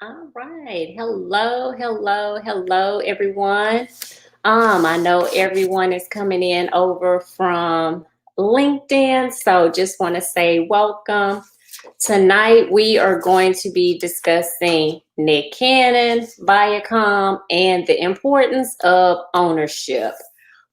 All right. Hello, everyone. I know everyone is coming in over from LinkedIn, so just want to say welcome. Tonight we are going to be discussing Nick Cannon, Viacom, and the importance of ownership.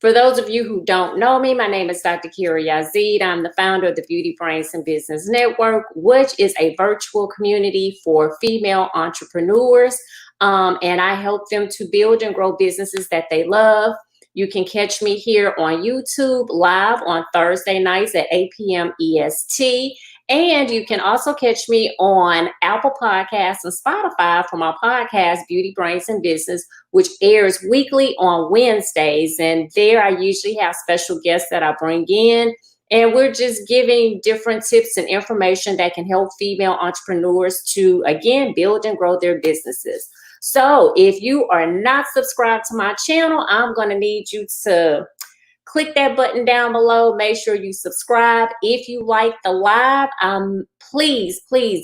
For those of you who don't know me, my name is Dr. Carey Yazeed. I'm the founder of the Beauty Brains and Business Network, which is a virtual community for female entrepreneurs. And I help them to build and grow businesses that they love. You can catch me here on YouTube live on Thursday nights at 8 p.m. EST. And you can also catch me on Apple Podcasts and Spotify for my podcast, Beauty, Brains, and Business, which airs weekly on Wednesdays. And there I usually have special guests that I bring in. And we're just giving different tips and information that can help female entrepreneurs to, again, build and grow their businesses. So if you are not subscribed to my channel, I'm going to need you to click that button down below. Make sure you subscribe. If you like the live, please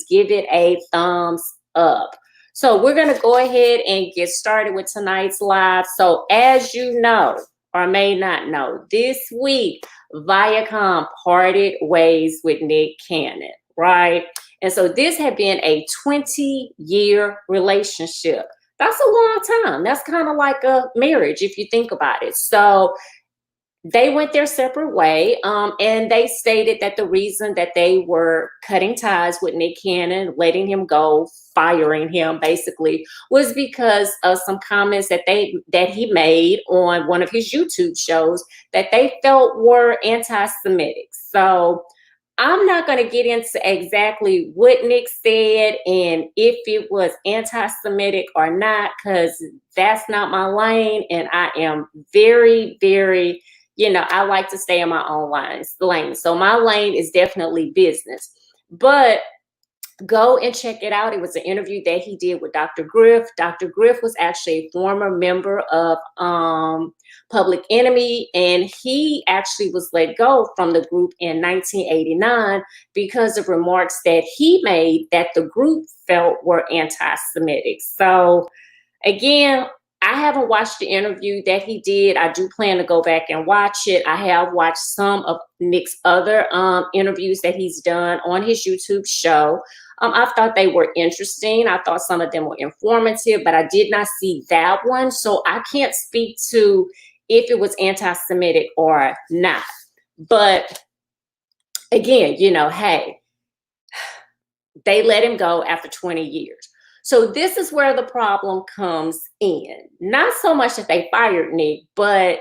give it a thumbs up. So we're going to go ahead and get started with tonight's live. So as you know, or may not know, this week, Viacom parted ways with Nick Cannon, right? And so this had been a 20-year relationship. That's a long time. That's kind of like a marriage if you think about it. So they went their separate way, and they stated that the reason that they were cutting ties with Nick Cannon, letting him go, firing him basically, was because of some comments that he made on one of his YouTube shows that they felt were anti-Semitic. So I'm not going to get into exactly what Nick said and if it was anti-Semitic or not, because that's not my lane, and I am very, very, I like to stay in my own lane. So my lane is definitely business. But go and check it out. It was an interview that he did with Dr. Griff. Dr. Griff was actually a former member of Public Enemy, and he actually was let go from the group in 1989 because of remarks that he made that the group felt were anti-Semitic. So again, I haven't watched the interview that he did. I do plan to go back and watch it. I have watched some of Nick's other interviews that he's done on his YouTube show. I thought they were interesting. I thought some of them were informative, but I did not see that one. So I can't speak to if it was anti-Semitic or not. But again, hey, they let him go after 20 years. So this is where the problem comes in. Not so much that they fired Nick, but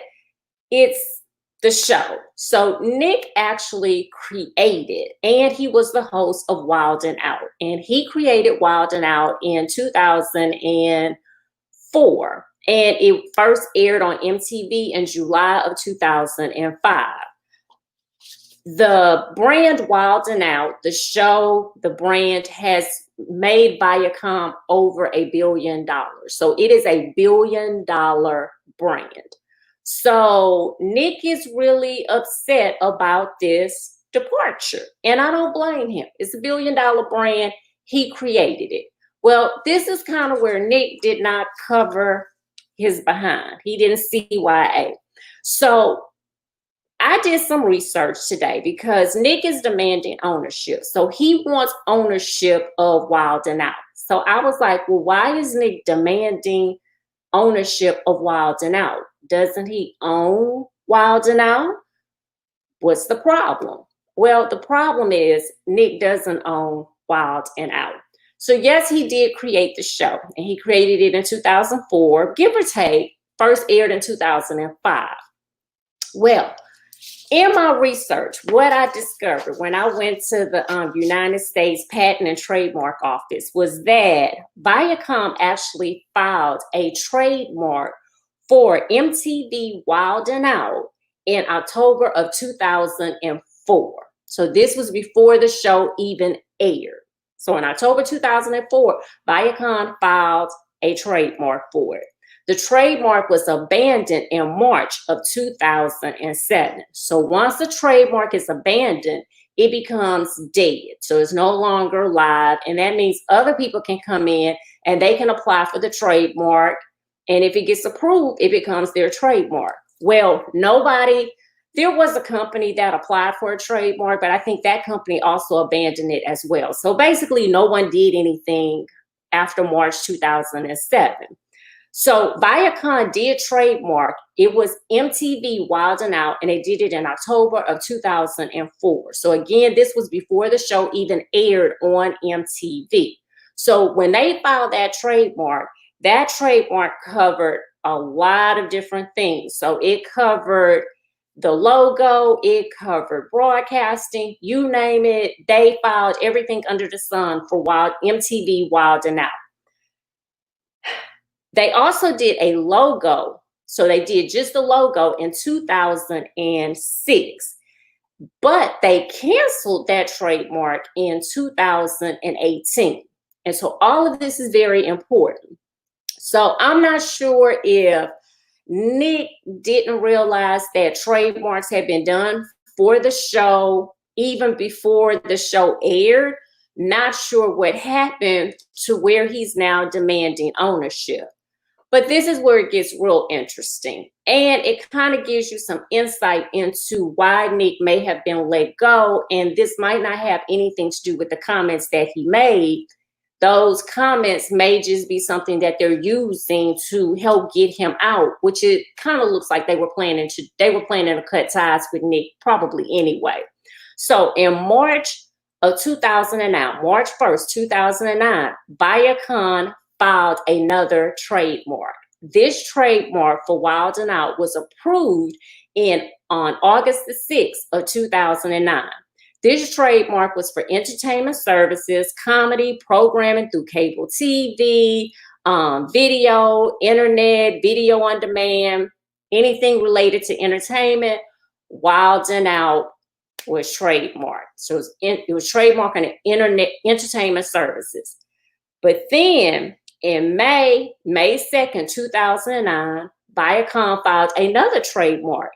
it's the show. So Nick actually created, and he was the host of Wild 'N Out. And he created Wild 'N Out in 2004. And it first aired on MTV in July of 2005. The brand Wild 'N Out, the show, the brand has made Viacom over $1 billion. So it is $1 billion brand. So Nick is really upset about this departure, and I don't blame him. It's $1 billion brand. He created it. Well, this is kind of where Nick did not cover his behind. He didn't CYA. So I did some research today because Nick is demanding ownership. So he wants ownership of Wild 'N Out. So I was like, well, why is Nick demanding ownership of Wild 'N Out? Doesn't he own Wild 'N Out? What's the problem? Well, the problem is Nick doesn't own Wild 'N Out. So yes, he did create the show, and he created it in 2004, give or take, first aired in 2005. Well, in my research, what I discovered when I went to the United States Patent and Trademark Office was that Viacom actually filed a trademark for MTV Wild 'N Out in October of 2004. So this was before the show even aired. So in October 2004, Viacom filed a trademark for it. The trademark was abandoned in March of 2007. So once the trademark is abandoned, it becomes dead. So it's no longer live. And that means other people can come in and they can apply for the trademark. And if it gets approved, it becomes their trademark. Well, there was a company that applied for a trademark, but I think that company also abandoned it as well. So basically, no one did anything after March 2007. So Viacom did trademark. It was MTV Wild 'N Out, and they did it in October of 2004. So again, this was before the show even aired on MTV. So when they filed that trademark covered a lot of different things. So it covered the logo, it covered broadcasting, you name it. They filed everything under the sun for MTV Wild 'N Out. They also did a logo. So they did just the logo in 2006, but they canceled that trademark in 2018. And so all of this is very important. So I'm not sure if Nick didn't realize that trademarks had been done for the show even before the show aired. Not sure what happened to where he's now demanding ownership. But this is where it gets real interesting. And it kind of gives you some insight into why Nick may have been let go. And this might not have anything to do with the comments that he made. Those comments may just be something that they're using to help get him out, which it kind of looks like they were planning to cut ties with Nick probably anyway. So in March of 2009, March 1st, 2009, Viacom filed another trademark. This trademark for Wild 'N Out was approved on August the 6th of 2009. This trademark was for entertainment services, comedy, programming through cable TV, video, internet, video on demand, anything related to entertainment. Wild 'N Out was trademarked. So it was trademarked on internet entertainment services. But then in May 2nd, 2009, Viacom filed another trademark.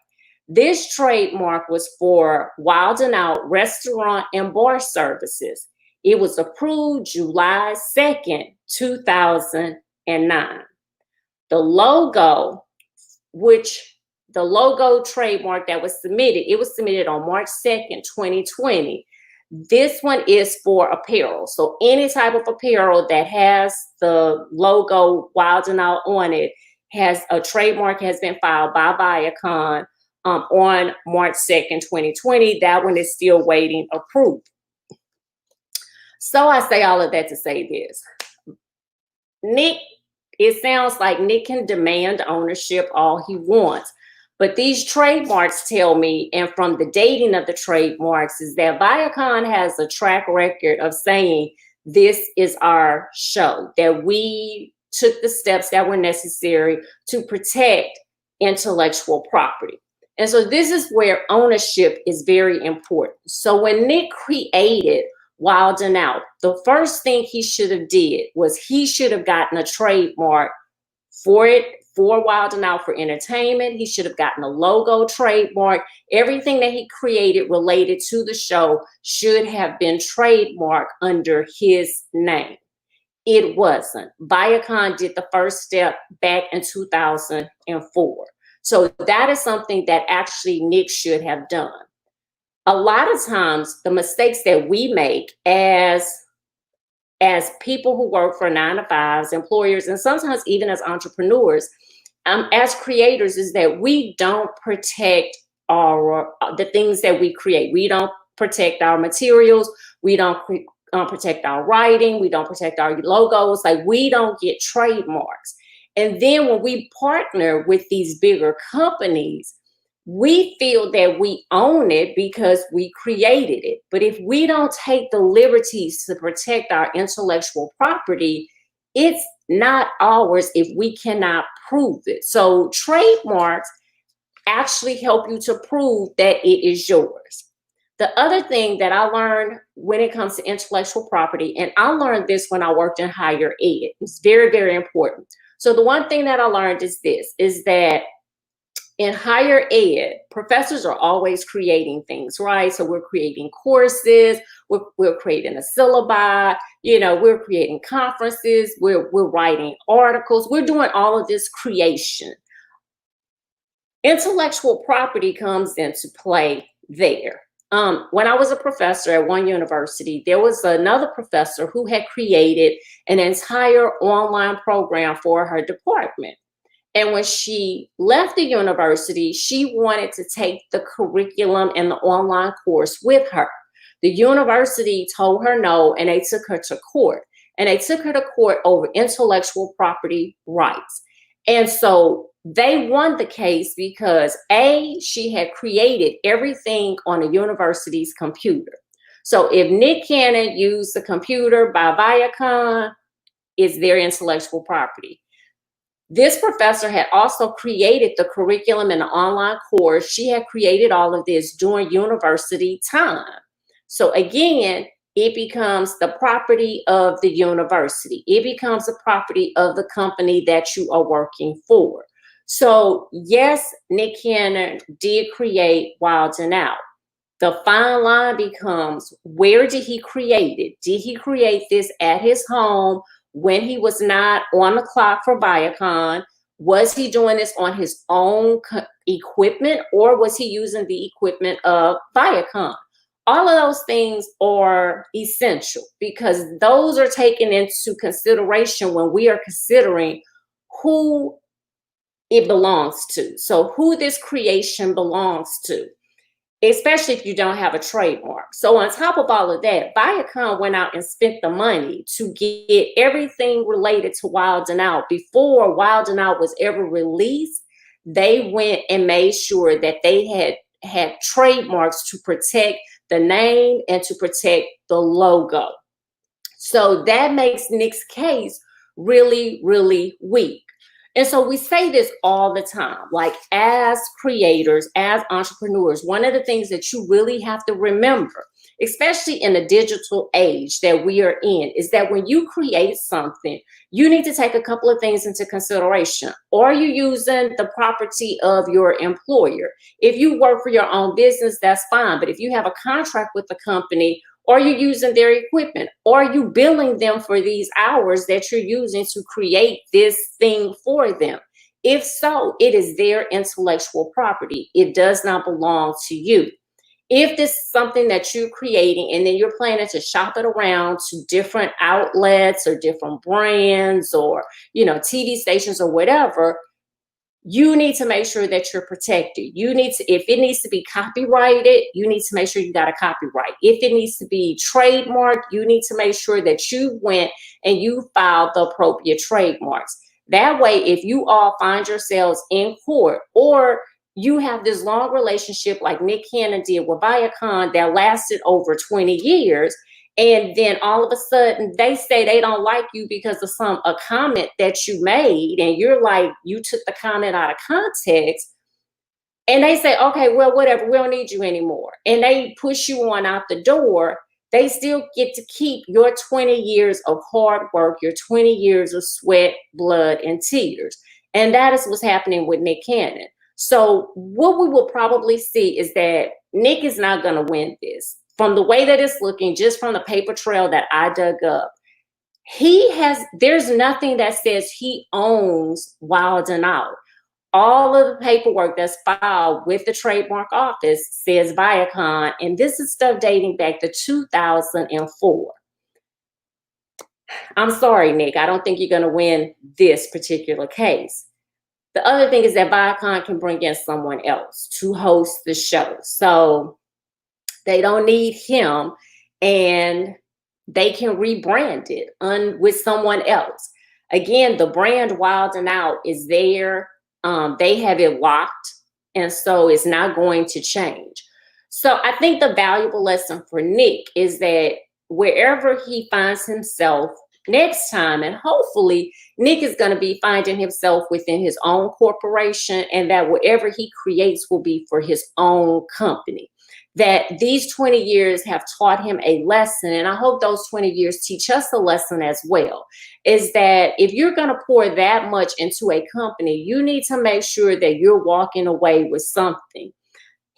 This trademark was for Wild 'N Out restaurant and bar services. It was approved July 2nd, 2009. The logo trademark that was submitted, it was submitted on March 2nd, 2020. This one is for apparel. So any type of apparel that has the logo Wild 'N Out on it has a trademark has been filed by Viacom on March 2nd, 2020. That one is still waiting approval. So I say all of that to say this. It sounds like Nick can demand ownership all he wants. But these trademarks tell me, and from the dating of the trademarks, is that Viacom has a track record of saying, this is our show, that we took the steps that were necessary to protect intellectual property. And so this is where ownership is very important. So when Nick created Wild 'N Out, the first thing he should have did was he should have gotten a trademark for Wild 'N Out for entertainment. He should have gotten a logo trademark. Everything that he created related to the show should have been trademarked under his name. It wasn't. Viacom did the first step back in 2004. So that is something that actually Nick should have done. A lot of times, the mistakes that we make as people who work for 9-to-5s, employers, and sometimes even as entrepreneurs, as creators, is that we don't protect the things that we create. We don't protect our materials. We don't protect our writing. We don't protect our logos. Like, we don't get trademarks. And then when we partner with these bigger companies, we feel that we own it because we created it. But if we don't take the liberties to protect our intellectual property, it's not ours if we cannot prove it. So trademarks actually help you to prove that it is yours. The other thing that I learned when it comes to intellectual property, and I learned this when I worked in higher ed, it's very, very important. So the one thing that I learned is this, is that in higher ed, professors are always creating things, right? So we're creating courses, we're creating a syllabi, you know, we're creating conferences, we're writing articles, we're doing all of this creation. Intellectual property comes into play there. When I was a professor at one university, there was another professor who had created an entire online program for her department. And when she left the university, she wanted to take the curriculum and the online course with her. The university told her no, and they took her to court. And they took her to court over intellectual property rights. And so they won the case because A, she had created everything on the university's computer. So if Nick Cannon used the computer by Viacom, it's their intellectual property. This professor had also created the curriculum and the online course. She had created all of this during university time. So again, it becomes the property of the university. It becomes the property of the company that you are working for. So yes, Nick Cannon did create Wild and Out. The fine line becomes, where did he create it? Did he create this at his home when he was not on the clock for Viacom? Was he doing this on his own equipment, or was he using the equipment of Viacom? All of those things are essential because those are taken into consideration when we are considering who it belongs to. So who this creation belongs to, especially if you don't have a trademark. So on top of all of that, Viacom went out and spent the money to get everything related to Wild and Out. Before Wild and Out was ever released, they went and made sure that they had trademarks to protect the name and to protect the logo. So that makes Nick's case really, really weak. And so we say this all the time, like as creators, as entrepreneurs, one of the things that you really have to remember, especially in the digital age that we are in, is that when you create something, you need to take a couple of things into consideration. Are you using the property of your employer? If you work for your own business, that's fine. But if you have a contract with the company, are you using their equipment? Are you billing them for these hours that you're using to create this thing for them? If so, it is their intellectual property. It does not belong to you. If this is something that you're creating and then you're planning to shop it around to different outlets or different brands or, you know, TV stations or whatever, you need to make sure that you're protected. You need to, if it needs to be copyrighted, you need to make sure you got a copyright. If it needs to be trademarked, you need to make sure that you went and you filed the appropriate trademarks. That way, if you all find yourselves in court, or you have this long relationship like Nick Cannon did with Viacom that lasted over 20 years, and then all of a sudden they say they don't like you because of a comment that you made, and you're like, you took the comment out of context, and they say, okay, well, whatever, we don't need you anymore, and they push you on out the door, they still get to keep your 20 years of hard work, your 20 years of sweat, blood, and tears. And that is what's happening with Nick Cannon. So what we will probably see is that Nick is not going to win this. From the way that it's looking, just from the paper trail that I dug up, there's nothing that says he owns Wild and Out. All of the paperwork that's filed with the trademark office says Viacom, and this is stuff dating back to 2004. I'm sorry, Nick, I don't think you're going to win this particular case. The other thing is that Viacom can bring in someone else to host the show. So they don't need him, and they can rebrand it with someone else. Again, the brand Wild and Out is there. They have it locked, and so it's not going to change. So I think the valuable lesson for Nick is that wherever he finds himself next time, and hopefully Nick is going to be finding himself within his own corporation, and that whatever he creates will be for his own company. That these 20 years have taught him a lesson, and I hope those 20 years teach us a lesson as well, is that if you're going to pour that much into a company, you need to make sure that you're walking away with something.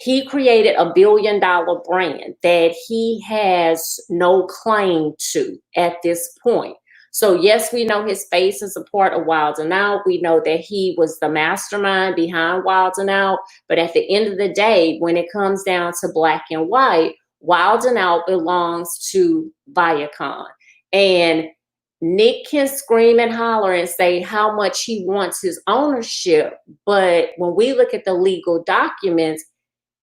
He created a billion-dollar brand that he has no claim to at this point. So yes, we know his face is a part of Wild and Out. We know that he was the mastermind behind Wild and Out. But at the end of the day, when it comes down to black and white, Wild and Out belongs to Viacom. And Nick can scream and holler and say how much he wants his ownership. But when we look at the legal documents,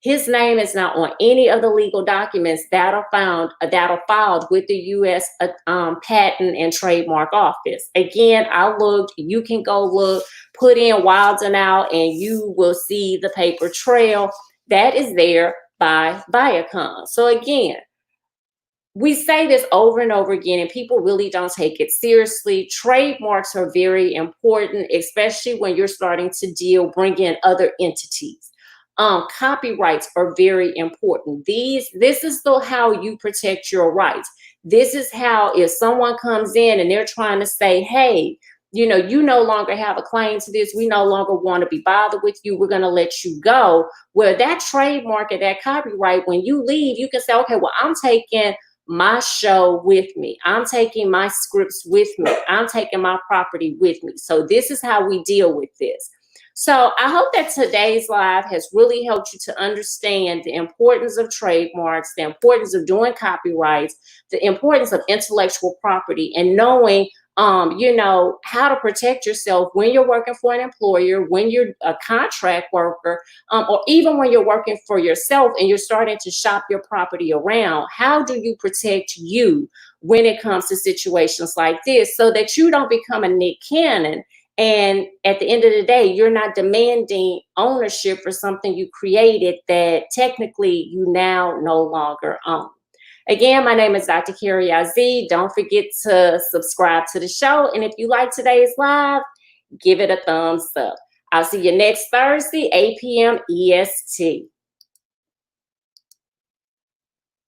his name is not on any of the legal documents that are filed with the U.S. Patent and Trademark Office. Again, I looked. You can go look, put in Wild and Out, and you will see the paper trail that is there by Viacom. So again, we say this over and over again, and people really don't take it seriously. Trademarks are very important, especially when you're starting to bring in other entities. Copyrights are very important. This is how you protect your rights. This is how, if someone comes in and they're trying to say, hey, you no longer have a claim to this, we no longer want to be bothered with you, we're going to let you go. Well, that trademark and that copyright, when you leave, you can say, okay, well, I'm taking my show with me. I'm taking my scripts with me. I'm taking my property with me. So this is how we deal with this. So I hope that today's live has really helped you to understand the importance of trademarks, the importance of doing copyrights, the importance of intellectual property, and knowing how to protect yourself when you're working for an employer, when you're a contract worker, or even when you're working for yourself and you're starting to shop your property around. How do you protect you when it comes to situations like this, so that you don't become a Nick Cannon? And at the end of the day, you're not demanding ownership for something you created that technically you now no longer own. Again, my name is Dr. Carey Yazeed. Don't forget to subscribe to the show. And if you like today's live, give it a thumbs up. I'll see you next Thursday, 8 p.m. EST.